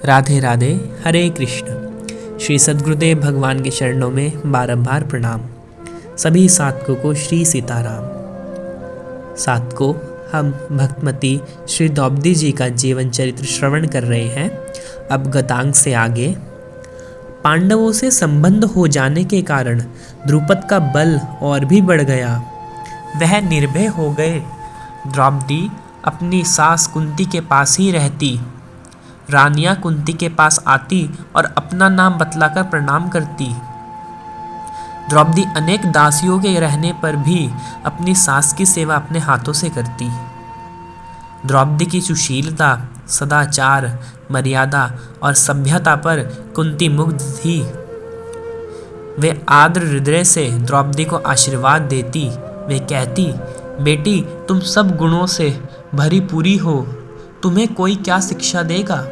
राधे राधे। हरे कृष्ण। श्री सद्गुरुदेव भगवान के चरणों में बारंबार प्रणाम। सभी साधकों को श्री सीताराम। साधकों, हम भक्तमती श्री द्रौपदी जी का जीवन चरित्र श्रवण कर रहे हैं। अब गतांग से आगे। पांडवों से संबंध हो जाने के कारण द्रुपद का बल और भी बढ़ गया। वह निर्भय हो गए। द्रौपदी अपनी सास कुंती के पास ही रहती। रानियां कुंती के पास आती और अपना नाम बतलाकर प्रणाम करती। द्रौपदी अनेक दासियों के रहने पर भी अपनी सास की सेवा अपने हाथों से करती। द्रौपदी की सुशीलता, सदाचार, मर्यादा और सभ्यता पर कुंती मुग्ध थी। वे आर्द्र हृदय से द्रौपदी को आशीर्वाद देती। वे कहती, बेटी तुम सब गुणों से भरी पूरी हो, तुम्हें कोई क्या शिक्षा देगा।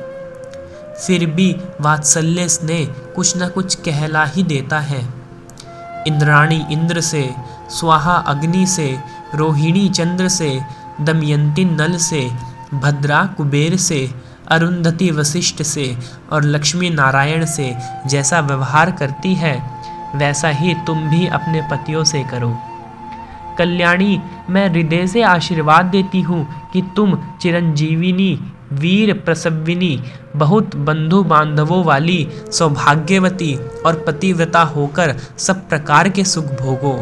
फिर भी वात्सल्य स्नेह कुछ न कुछ कहला ही देता है। इंद्राणी इंद्र से, स्वाहा अग्नि से, रोहिणी चंद्र से, दमयंती नल से, भद्रा कुबेर से, अरुंधति वशिष्ठ से और लक्ष्मी नारायण से जैसा व्यवहार करती है, वैसा ही तुम भी अपने पतियों से करो। कल्याणी, मैं हृदय से आशीर्वाद देती हूँ कि तुम चिरंजीविनी, वीर प्रसविनी, बहुत बंधु बांधवों वाली, सौभाग्यवती और पतिव्रता होकर सब प्रकार के सुख भोगो।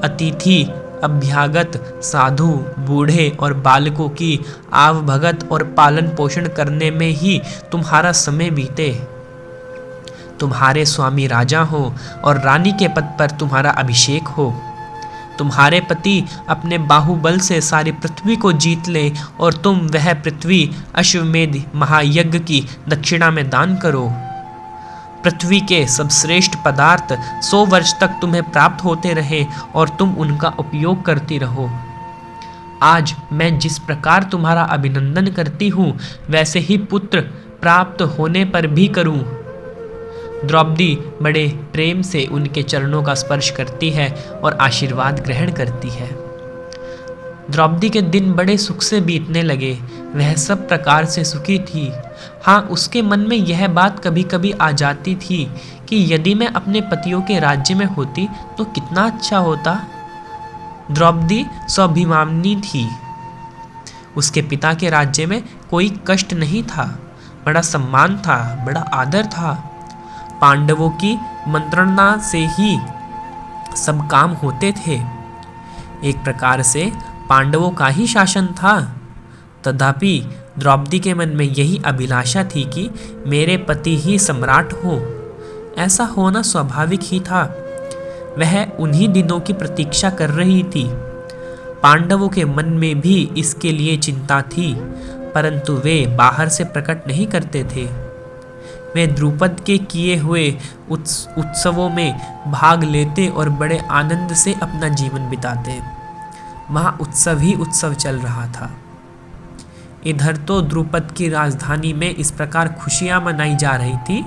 अतिथि, अभ्यागत, साधु, बूढ़े और बालकों की आवभगत और पालन पोषण करने में ही तुम्हारा समय बीते। तुम्हारे स्वामी राजा हो और रानी के पद पर तुम्हारा अभिषेक हो। तुम्हारे पति अपने बाहुबल से सारी पृथ्वी को जीत ले और तुम वह पृथ्वी अश्वमेध महायज्ञ की दक्षिणा में दान करो। पृथ्वी के सबश्रेष्ठ पदार्थ 100 वर्ष तक तुम्हें प्राप्त होते रहे और तुम उनका उपयोग करती रहो। आज मैं जिस प्रकार तुम्हारा अभिनंदन करती हूँ, वैसे ही पुत्र प्राप्त होने पर भी करूँ। द्रौपदी बड़े प्रेम से उनके चरणों का स्पर्श करती है और आशीर्वाद ग्रहण करती है। द्रौपदी के दिन बड़े सुख से बीतने लगे। वह सब प्रकार से सुखी थी। हाँ, उसके मन में यह बात कभी कभी आ जाती थी कि यदि मैं अपने पतियों के राज्य में होती तो कितना अच्छा होता। द्रौपदी स्वाभिमानी थी। उसके पिता के राज्य में कोई कष्ट नहीं था, बड़ा सम्मान था, बड़ा आदर था। पांडवों की मंत्रणा से ही सब काम होते थे। एक प्रकार से पांडवों का ही शासन था। तथापि द्रौपदी के मन में यही अभिलाषा थी कि मेरे पति ही सम्राट हो। ऐसा होना स्वाभाविक ही था। वह उन्हीं दिनों की प्रतीक्षा कर रही थी। पांडवों के मन में भी इसके लिए चिंता थी, परंतु वे बाहर से प्रकट नहीं करते थे। वे द्रुपद के किए हुए उत्सवों में भाग लेते और बड़े आनंद से अपना जीवन बिताते। वहाँ उत्सव ही उत्सव चल रहा था। इधर तो द्रुपद की राजधानी में इस प्रकार खुशियाँ मनाई जा रही थी,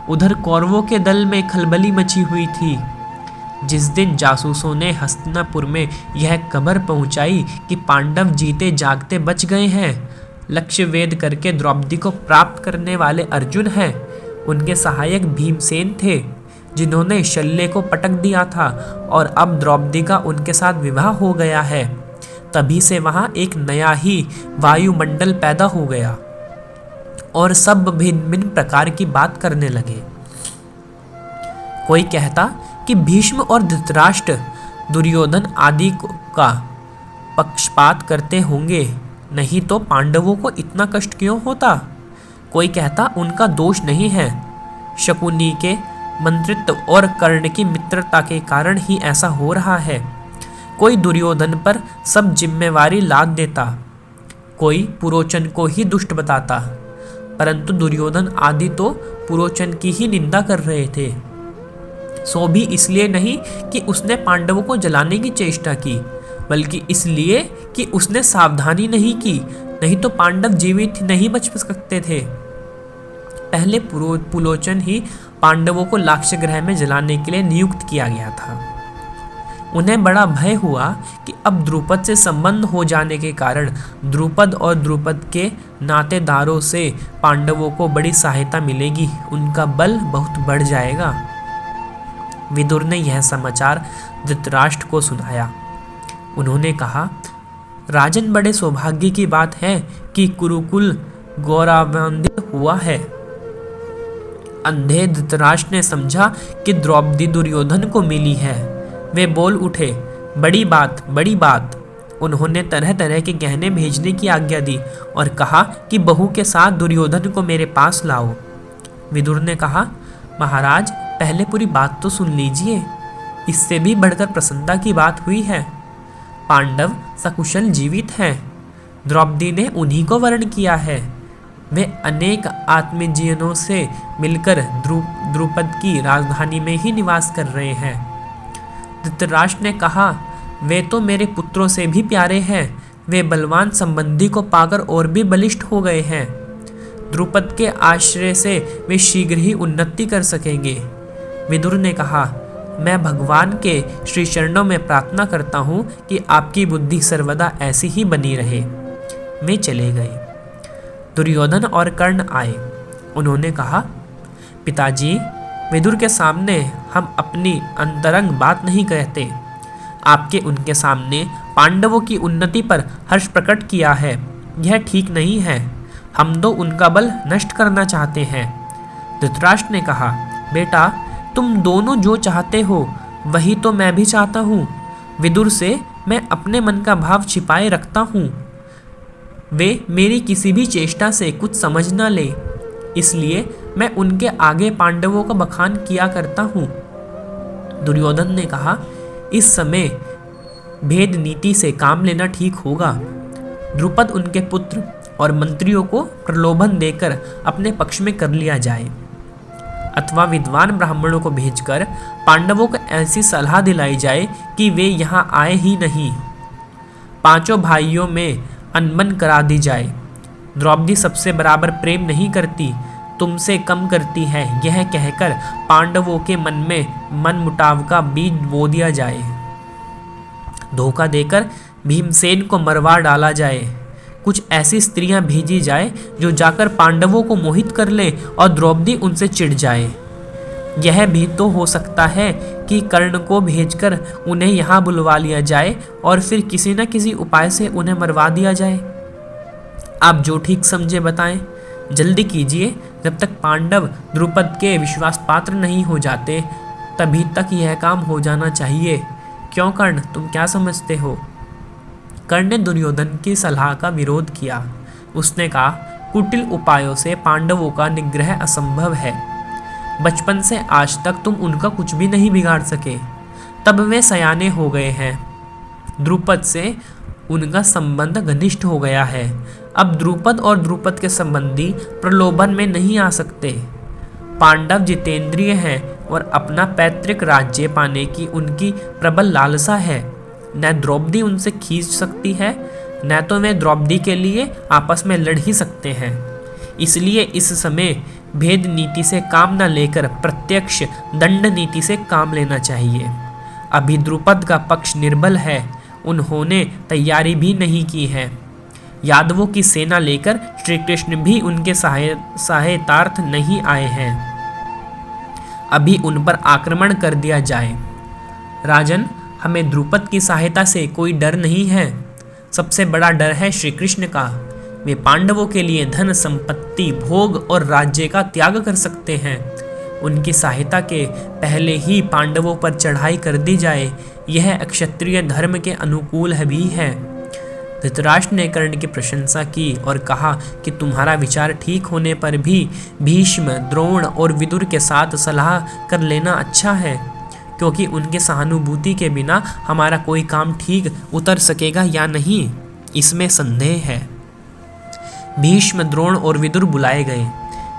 उधर कौरवों के दल में खलबली मची हुई थी। जिस दिन जासूसों ने हस्तिनापुर में यह खबर पहुंचाई कि पांडव जीते जागते बच गए हैं, लक्ष्य वेद करके द्रौपदी को प्राप्त करने वाले अर्जुन हैं, उनके सहायक भीमसेन थे, जिन्होंने शल्य को पटक दिया था और अब द्रौपदी का उनके साथ विवाह हो गया है। तभी से वहाँ एक नया ही वायुमंडल पैदा हो गया और सब भिन्न भिन्न प्रकार की बात करने लगे। कोई कहता कि भीष्म और धृतराष्ट्र, दुर्योधन आदि का पक्षपात करते होंगे, नहीं तो पांडवों को इतना कष्ट क्यों होता। कोई कहता उनका दोष नहीं है, शकुनी के मंत्रित्व और कर्ण की मित्रता के कारण ही ऐसा हो रहा है। कोई दुर्योधन पर सब जिम्मेवारी लाद देता, कोई पुरोचन को ही दुष्ट बताता, परंतु दुर्योधन आदि तो पुरोचन की ही निंदा कर रहे थे। सो भी इसलिए नहीं कि उसने पांडवों को जलाने की चेष्टा की, बल्कि इसलिए कि उसने सावधानी नहीं की, नहीं तो पांडव जीवित नहीं बच सकते थे। पहले पुलोचन ही पांडवों को लाक्षागृह में जलाने के लिए नियुक्त किया गया था। उन्हें बड़ा भय हुआ कि अब द्रुपद से संबंध हो जाने के कारण द्रुपद और द्रुपद के नातेदारों से पांडवों को बड़ी सहायता मिलेगी, उनका बल बहुत बढ़ जाएगा। विदुर ने यह समाचार धृतराष्ट्र को सुनाया। उन्होंने कहा, राजन, बड़े सौभाग्य की बात है कि कुरुकुल गौरवान्वित हुआ है। अंधे धृतराष्ट्र ने समझा कि द्रौपदी दुर्योधन को मिली है। वे बोल उठे, बड़ी बात, बड़ी बात। उन्होंने तरह तरह के गहने भेजने की आज्ञा दी और कहा कि बहू के साथ दुर्योधन को मेरे पास लाओ। विदुर ने कहा, महाराज, पहले पूरी बात तो सुन लीजिए। इससे भी बढ़कर प्रसन्नता की बात हुई है। पांडव सकुशल जीवित हैं। द्रौपदी ने उन्हीं को वर्ण किया है। वे अनेक आत्मजीवनों से मिलकर द्रुपद की राजधानी में ही निवास कर रहे हैं। धृतराष्ट्र ने कहा, वे तो मेरे पुत्रों से भी प्यारे हैं। वे बलवान संबंधी को पाकर और भी बलिष्ठ हो गए हैं। द्रुपद के आश्रय से वे शीघ्र ही उन्नति कर सकेंगे। विदुर ने कहा, मैं भगवान के श्री चरणों में प्रार्थना करता हूँ कि आपकी बुद्धि सर्वदा ऐसी ही बनी रहे। वे चले गए। दुर्योधन और कर्ण आए। उन्होंने कहा, पिताजी, विदुर के सामने हम अपनी अंतरंग बात नहीं कहते। आपके उनके सामने पांडवों की उन्नति पर हर्ष प्रकट किया है, यह ठीक नहीं है। हम तो उनका बल नष्ट करना चाहते हैं। धृतराष्ट्र ने कहा, बेटा, तुम दोनों जो चाहते हो वही तो मैं भी चाहता हूँ। विदुर से मैं अपने मन का भाव छिपाए रखता हूँ। वे मेरी किसी भी चेष्टा से कुछ समझ न ले, इसलिए मैं उनके आगे पांडवों का बखान किया करता हूँ। दुर्योधन ने कहा, इस समय भेद नीति से काम लेना ठीक होगा। द्रुपद उनके पुत्र और मंत्रियों को प्रलोभन देकर अपने पक्ष में कर लिया जाए, अथवा विद्वान ब्राह्मणों को भेजकर पांडवों को ऐसी सलाह दिलाई जाए कि वे यहाँ आए ही नहीं। पांचों भाइयों में अनबन करा दी जाए। द्रौपदी सबसे बराबर प्रेम नहीं करती, तुमसे कम करती है, यह कहकर पांडवों के मन में मनमुटाव का बीज बो दिया जाए। धोखा देकर भीमसेन को मरवा डाला जाए। कुछ ऐसी स्त्रियां भेजी जाए जो जाकर पांडवों को मोहित कर ले और द्रौपदी उनसे चिढ़ जाए। यह भी तो हो सकता है कि कर्ण को भेजकर उन्हें यहाँ बुलवा लिया जाए और फिर किसी न किसी उपाय से उन्हें मरवा दिया जाए। आप जो ठीक समझे बताएं। जल्दी कीजिए, जब तक पांडव द्रुपद के विश्वास पात्र नहीं हो जाते तभी तक यह काम हो जाना चाहिए। क्यों कर्ण, तुम क्या समझते हो? कर्ण ने दुर्योधन की सलाह का विरोध किया। उसने कहा, कुटिल उपायों से पांडवों का निग्रह असंभव है। बचपन से आज तक तुम उनका कुछ भी नहीं बिगाड़ सके। तब वे सयाने हो गए हैं। द्रुपद से उनका संबंध घनिष्ठ हो गया है। अब द्रुपद और द्रुपद के संबंधी प्रलोभन में नहीं आ सकते। पांडव जितेंद्रिय हैं और अपना पैतृक राज्य पाने की उनकी प्रबल लालसा है। न द्रौपदी उनसे खींच सकती है, न तो वे द्रौपदी के लिए आपस में लड़ ही सकते हैं। इसलिए इस समय भेद नीति से काम न लेकर प्रत्यक्ष दंड नीति से काम लेना चाहिए। अभी द्रुपद का पक्ष निर्बल है, उन्होंने तैयारी भी नहीं की है। यादवों की सेना लेकर श्री कृष्ण भी उनके सहायतार्थ नहीं आए हैं। अभी उन पर आक्रमण कर दिया जाए। राजन, हमें द्रुपद की सहायता से कोई डर नहीं है। सबसे बड़ा डर है श्री कृष्ण का। वे पांडवों के लिए धन संपत्ति, भोग और राज्य का त्याग कर सकते हैं। उनकी सहायता के पहले ही पांडवों पर चढ़ाई कर दी जाए, यह क्षत्रिय धर्म के अनुकूल भी है। धृतराष्ट्र ने कर्ण की प्रशंसा की और कहा कि तुम्हारा विचार ठीक होने पर भी भीष्म, द्रोण और विदुर के साथ सलाह कर लेना अच्छा है, क्योंकि उनके सहानुभूति के बिना हमारा कोई काम ठीक उतर सकेगा या नहीं, इसमें संदेह है। भीष्म, द्रोण और विदुर बुलाए गए।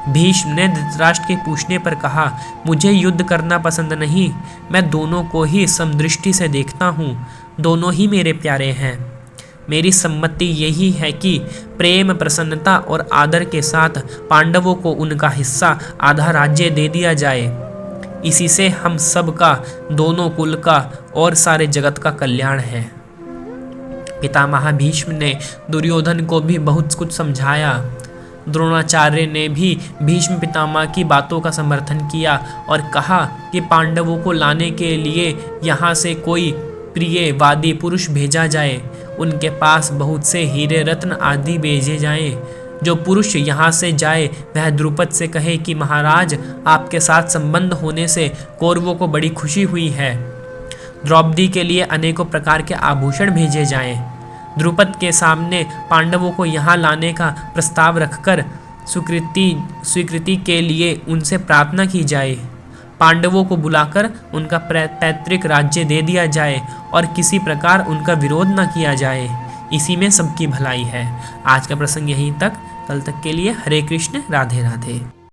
भीष्म ने धृतराष्ट्र के पूछने पर कहा, मुझे युद्ध करना पसंद नहीं, मैं दोनों को ही समदृष्टि से देखता हूँ। दोनों ही मेरे प्यारे हैं। मेरी सम्मति यही है कि प्रेम, प्रसन्नता और आदर के साथ पांडवों को उनका हिस्सा आधा राज्य दे दिया जाए। इसी से हम सब का, दोनों कुल का और सारे जगत का कल्याण है। पितामह भीष्म ने दुर्योधन को भी बहुत कुछ समझाया। द्रोणाचार्य ने भी भीष्म पितामह की बातों का समर्थन किया और कहा कि पांडवों को लाने के लिए यहाँ से कोई प्रिय वादी पुरुष भेजा जाए। उनके पास बहुत से हीरे रत्न आदि भेजे जाएं। जो पुरुष यहाँ से जाए वह द्रुपद से कहे कि महाराज, आपके साथ संबंध होने से कौरवों को बड़ी खुशी हुई है। द्रौपदी के लिए अनेकों प्रकार के आभूषण भेजे जाएं। द्रुपद के सामने पांडवों को यहाँ लाने का प्रस्ताव रखकर स्वीकृति के लिए उनसे प्रार्थना की जाए। पांडवों को बुलाकर उनका पैतृक राज्य दे दिया जाए और किसी प्रकार उनका विरोध न किया जाए। इसी में सबकी भलाई है। आज का प्रसंग यहीं तक। कल तक के लिए हरे कृष्ण, राधे राधे।